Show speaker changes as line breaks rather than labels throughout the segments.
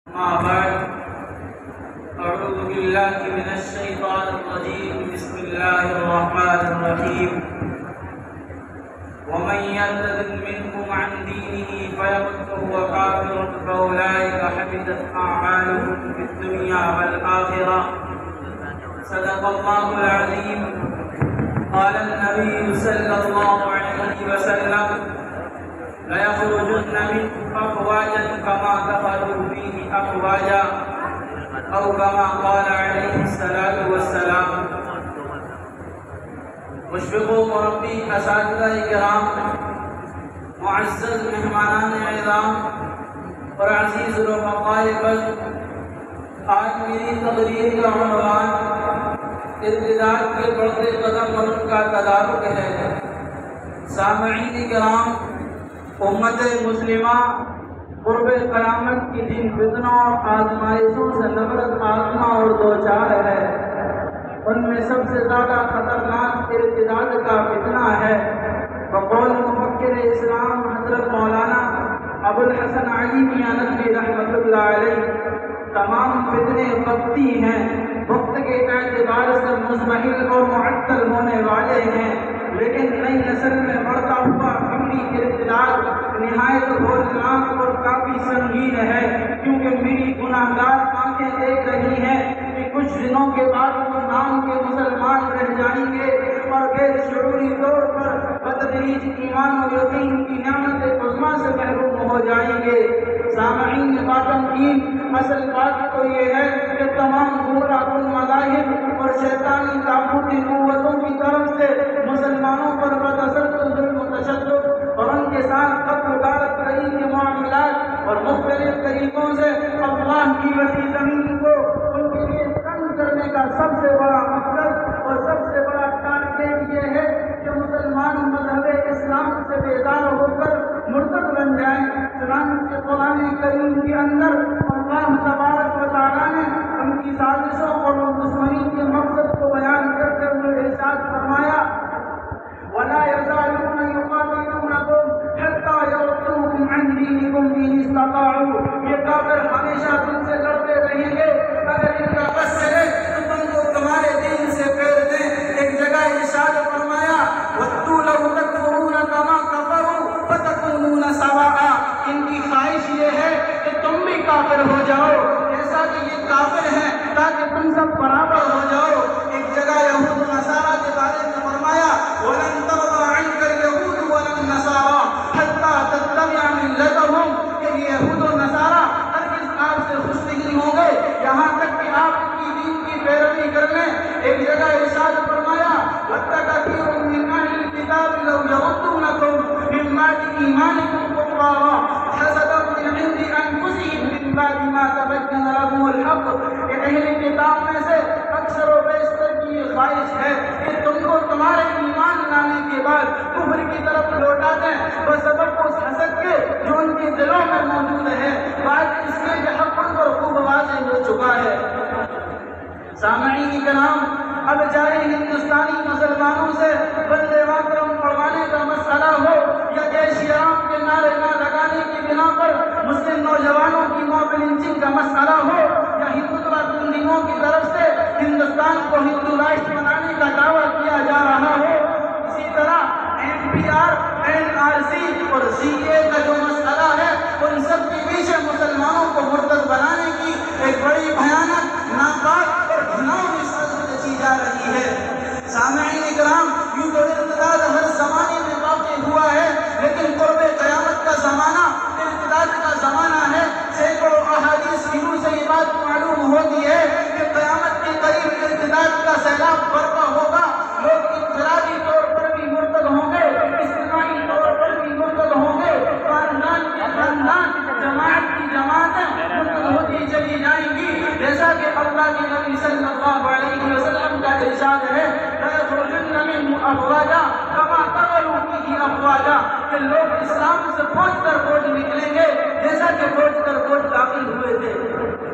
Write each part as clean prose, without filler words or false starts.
أما بعد أعوذ بالله من الشيطان الرجيم بسم الله الرحمن الرحيم ومن يرتد منكم عن دينه فيمت وهو كافر فأولئك حبطت أعمالهم في الدنيا والآخرة صدق الله العظيم. قال النبي صلى الله عليه وسلم ليخرجن منكم أفواجا كما دخلوا فيه أفواجا أو كما قال عليه الصلاة والسلام. مشفق مربی اساتذہ کرام، معزز مہمانان اعظام اور عزیز رفقائے بس، آج میری تقریر کا عنوان ارتداد کے بڑھتے قدم اور ان کا تدارک ہے۔ سامعین کرام، امت مسلمہ قرب قیامت کی جن فتنوں اور آزمائشوں سے نفرت آزما اور دوچار ہے، ان میں سب سے زیادہ خطرناک ارتداد کا فتنہ ہے۔ بقول مفکر اسلام حضرت مولانا ابو الحسن علی میاں ندوی رحمۃ اللہ علیہ، تمام فتنے وقتی ہیں، وقت کے اعتبار سے مزمحل اور معطل ہونے والے ہیں، لیکن نئی نسل میں بڑھتا ہوا فکری ارتداد نہایت ہولناک اور کافی سنگین ہے، کیونکہ میری گناہگار آنکھیں دیکھ رہی ہیں کہ کچھ دنوں کے بعد وہ نام کے مسلمان رہ جائیں گے اور غیر شعوری طور پر بتدریج ایمان و یقین کی نعمت عظمیٰ سے محروم ہو جائیں گے۔ سامعین باتم کی اصل بات تو یہ ہے کہ تمام گمراہ کن مذاہب اور شیطانی طاغوتی قوتوں کی طرف سے مسلمانوں پر بتسلط ظلم و تشدد اور ان کے ساتھ قتل غارت کاری کے معاملات اور مختلف طریقوں سے اللہ کی وسیع زمین کو ان کے لیے تنگ کرنے کا سب سے بڑا مقصد اور سب سے بڑا ٹارگیٹ یہ ہے کہ مسلمان مذہب اسلام سے بیزار ہو کر مرتد بن جائیں۔ چنانچہ قرآن کریم کے اندر اللہ تبارک و تعالیٰ نے ان کی سازشوں اور دشمنی کے مقصد کو بیان کرتے ہوئے ارشاد فرمایا، وَلَا يَزَالُونَ يُقَاتِلُونَكُمْ حَتَّى يَرُدُّوكُمْ عَنْ دِينِكُمْ إِنِ اسْتَطَاعُوا۔ یہ کافر ہمیشہ تم سے لڑتے رہیں گے، اگر ان کا بس چلے تو تم کو تمہارے دین سے پھیر دیں۔ ایک جگہ ارشاد فرمایا، وَدُّوا لَوْ تَكْفُرُونَ كَمَا كَفَرُوا فَتَكُونُونَ سَوَاءً۔ ان کی خواہش یہ ہے کہ تم بھی کافر ہو جاؤ جیسا کہ یہ کافر ہیں، تاکہ تم سب برابر ہو جاؤ۔ ایک جگہ یہود و نصارہ کے بارے میں فرمایا، وَلَن تَرْضَىٰ عَنكَ الْيَهُودُ وَلَا النَّصَارَىٰ حَتَّىٰ تَتَّبِعَ مِلَّتَهُمْ۔ کہ یہود و نصارہ ہرگز آپ سے خوش نہیں ہوں گے یہاں تک کہ آپ کی دین کی پیروی کر لیں۔ ایک جگہ ارشاد فرمایا، وَدَّ كَثِيرٌ مِّنْ أَهْلِ الْكِتَابِ لَوْ يَرُدُّونَكُم مِّن بَعْدِ إِيمَانِكُمْ كُفَّارًا حَسَدًا مِّنْ عِندِ أَنفُسِهِم مِّن بَعْدِ مَا تَبَيَّنَ لَهُمُ الْحَقُّ۔ کہ اہل کتاب میں سے اکثر و بیشتر کی یہ خواہش ہے کہ تم کو تمہارے ایمان لانے کے بعد کفر کی طرف لوٹا دیں، بسبب اس حسد کے جو ان کے دلوں میں موجود ہے، بعد اس کے کہ حق ان پر خوب واضح ہو چکا ہے۔ سامعین کرام، اب چاہے ہندوستانی مسلمانوں سے وندے ماترم پڑھوانے کا مسئلہ ہو یا جے شری رام کے نعرے نہ لگانے کی بنا پر مسلم نوجوانوں کی موب لنچنگ کا مسئلہ ہو یا ہندوتوا تنظیموں کی طرف سے ہندوستان کو ہندو راشٹر بنانے کا دعویٰ کیا جا رہا ہو، اسی طرح NPR، NRC اور CA کا جو مسئلہ ہے، ان سب کے پیچھے مسلمانوں کو مرتد بنانے کی ایک بڑی بھیانک، ناپاک اور گھناؤنی سازش رچی جا رہی ہے۔ سامعین کرام، یوں تو ارتداد ہر زمانے میں واقع ہوا ہے، لیکن قرب قیامت کا زمانہ ارتداد کا زمانہ ہے۔ سینکڑوں احادیث کی نور سے یہ بات معلوم ہوتی ہے کہ قیامت کے قریب ارتداد کا سیلاب برپا ہوگا۔ لوگ انفرادی طور پر بھی مرتد ہوں گے، اجتماعی طور پر بھی مرتد ہوں گے، خاندان کے خاندان، جماعت کی جماعتیں مرتد ہوتی چلی جائیں گی، جیسا کہ اللہ کے نبی صلی اللہ علیہ وسلم کا ارشاد ہے، لَيَخْرُجُنَّ مِنْهُ أَفْوَاجًا كَمَا دَخَلُوا فِيهِ أَفْوَاجًا۔ کہ لوگ اسلام سے فوج در فوج نکلیں گے جیسا کہ فوج در فوج داخل ہوئے تھے۔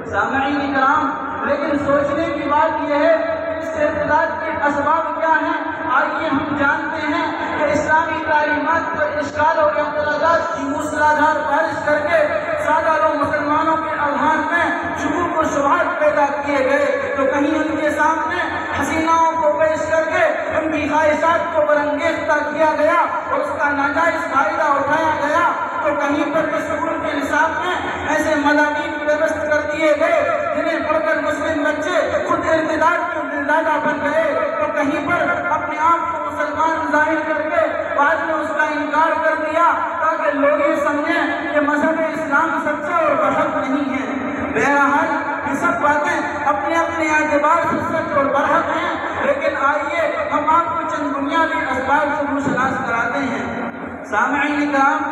سامعین کرام، لیکن سوچنے کی بات یہ ہے کہ اس ارتداد کے اسباب کیا ہیں؟ آئیے ہم جانتے ہیں کہ اسلامی تعلیمات پر اشکال اور اعتراضات کی موسلادھار بارش کر کے سادہ لوگ مسلمانوں کے اذہان میں پیدا کیے گئے تو کہیں ان کے سامنے حسیناؤں کو پیش کر کے ان کی خواہشات کو برانگیختہ کیا گیا اور اس کا ناجائز فائدہ اٹھایا گیا، تو کہیں پر اسکول کے نصاب میں ایسے مضامین درست کر دیے گئے جنہیں پڑھ کر مسلم بچے خود ارتداد کے دلدادہ بن گئے، تو کہیں پر اپنے آپ کو مسلمان ظاہر کر کے بعد میں اس کا انکار کر دیا تاکہ لوگ یہ سمجھیں کہ مذہب اسلام سچا اور برحق نہیں ہے۔ بہرحال یہ سب باتیں اپنے اپنے اعتبار سے سچ اور برحق ہیں، لیکن آئیے ہم آپ کو چند بنیادی اسباب سے روشناس کراتے ہیں۔ سامعین کرام،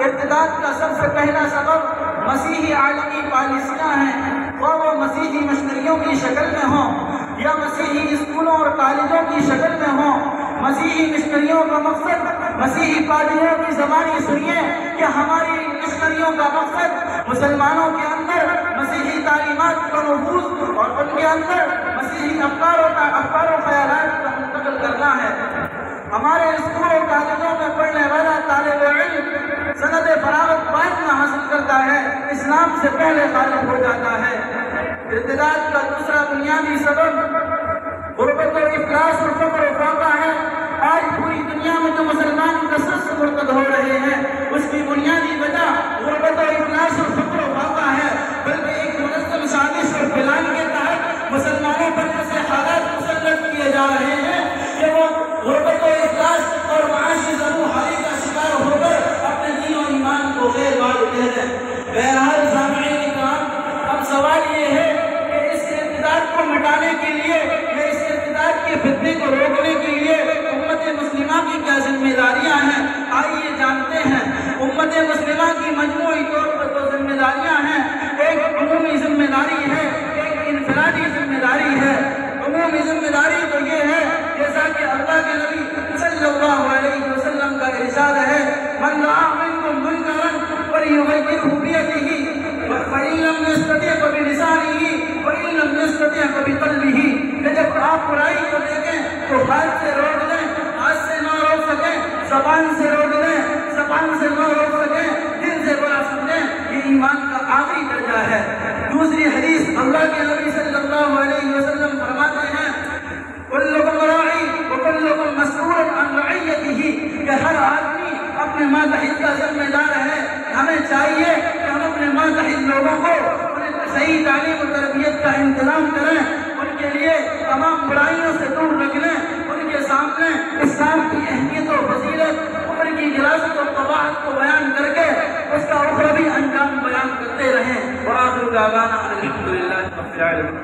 ارتداد کا سب سے پہلا سبب مسیحی عالمی پالیسیاں ہیں، خواہ وہ مسیحی مشنریوں کی شکل میں ہوں یا مسیحی اسکولوں اور کالجوں کی شکل میں ہوں۔ مسیحی مشنریوں کا مقصد، مسیحی پادریوں کی زبانی سنیے کہ ہماری مشنریوں کا مقصد مسلمانوں کے اندر مسیحی تعلیمات کا نفوذ اور ان کے اندر مسیحی افکار و خیالات کو منتقل کرنا ہے۔ ہمارے اسکول اور کالجوں میں پڑھنے والا طالب علم سند فراغت بعد میں حاصل کرتا ہے، اسلام سے پہلے خارج ہو جاتا ہے۔ ارتداد کا دوسرا بنیادی سبب غربت و افلاس اور فقر و فاقہ ہے۔ آج پوری دنیا میں جو مسلمان کثرت سے مرتد ہو رہے ہیں اس کی بنیادی وجہ غربت و افلاس اور فقر و فاقہ ہے، بلکہ ایک منظم سازش اور پلان کے تحت مسلمانوں پر ایسے حالات مسلط کیے جا رہے ہیں کہ وہ غربت و افلاس اور معاشی ضرورحالی کا شکار ہو کر اپنے دین و ایمان کو غیر معلوم دے دیں۔ بہرحال سامعین کرام، اب سوال یہ ہے کہ اس ارتداد کو مٹانے کے لیے یا اس ارتداد کے فتنے کو روکنے کے لیے امت مسلمہ کی کیا ذمہ داریاں ہیں؟ آئیے جانتے ہیں۔ امت مسلمہ کی مجموعی طور پر دو ذمہ داریاں ہیں، ایک عمومی ذمہ داری ہے، ایک انفرادی ذمہ داری ہے۔ عمومی ذمہ داری تو یہ ہے جیسا کہ اللہ کے نبی صلی اللہ علیہ وسلم کا ارشاد ہے، من رأى منکم منکرا فلیغیرہ بیدہ فإن لم يستطع فبلسانہ وإن لم يستطع فبقلبہ، کہ جب آپ برائی کو دیکھیں تو ہاتھ سے روک دیں، ہاتھ سے نہ روک سکیں زبان سے روک دیں، زبان سے نہ روک سکیں دل سے برا سمجھیں، یہ ایمان کا آخری درجہ ہے۔ دوسری حدیث اللہ کے نبی صلی اللہ علیہ وسلم فرماتے ہیں، کلکم راعی وکلکم مسئول عن رعیتہ، کہ ہر آدمی اپنے ماتحت کا ذمہ دار ہے۔ ہمیں چاہیے کہ ہم اپنے ماتحت لوگوں کو انہیں صحیح تعلیم و تربیت کا انتظام کریں، ان کے لیے تمام برائیوں سے دور رکھنے، ان کے سامنے اسلام کی اہمیت و فضیلت، عمر کی غلاظت و قباحت کو بیان کر کے اس کا اخروی انجام بیان کرتے رہیں۔ وآخر دعوانا الحمدللہ رب العالمین۔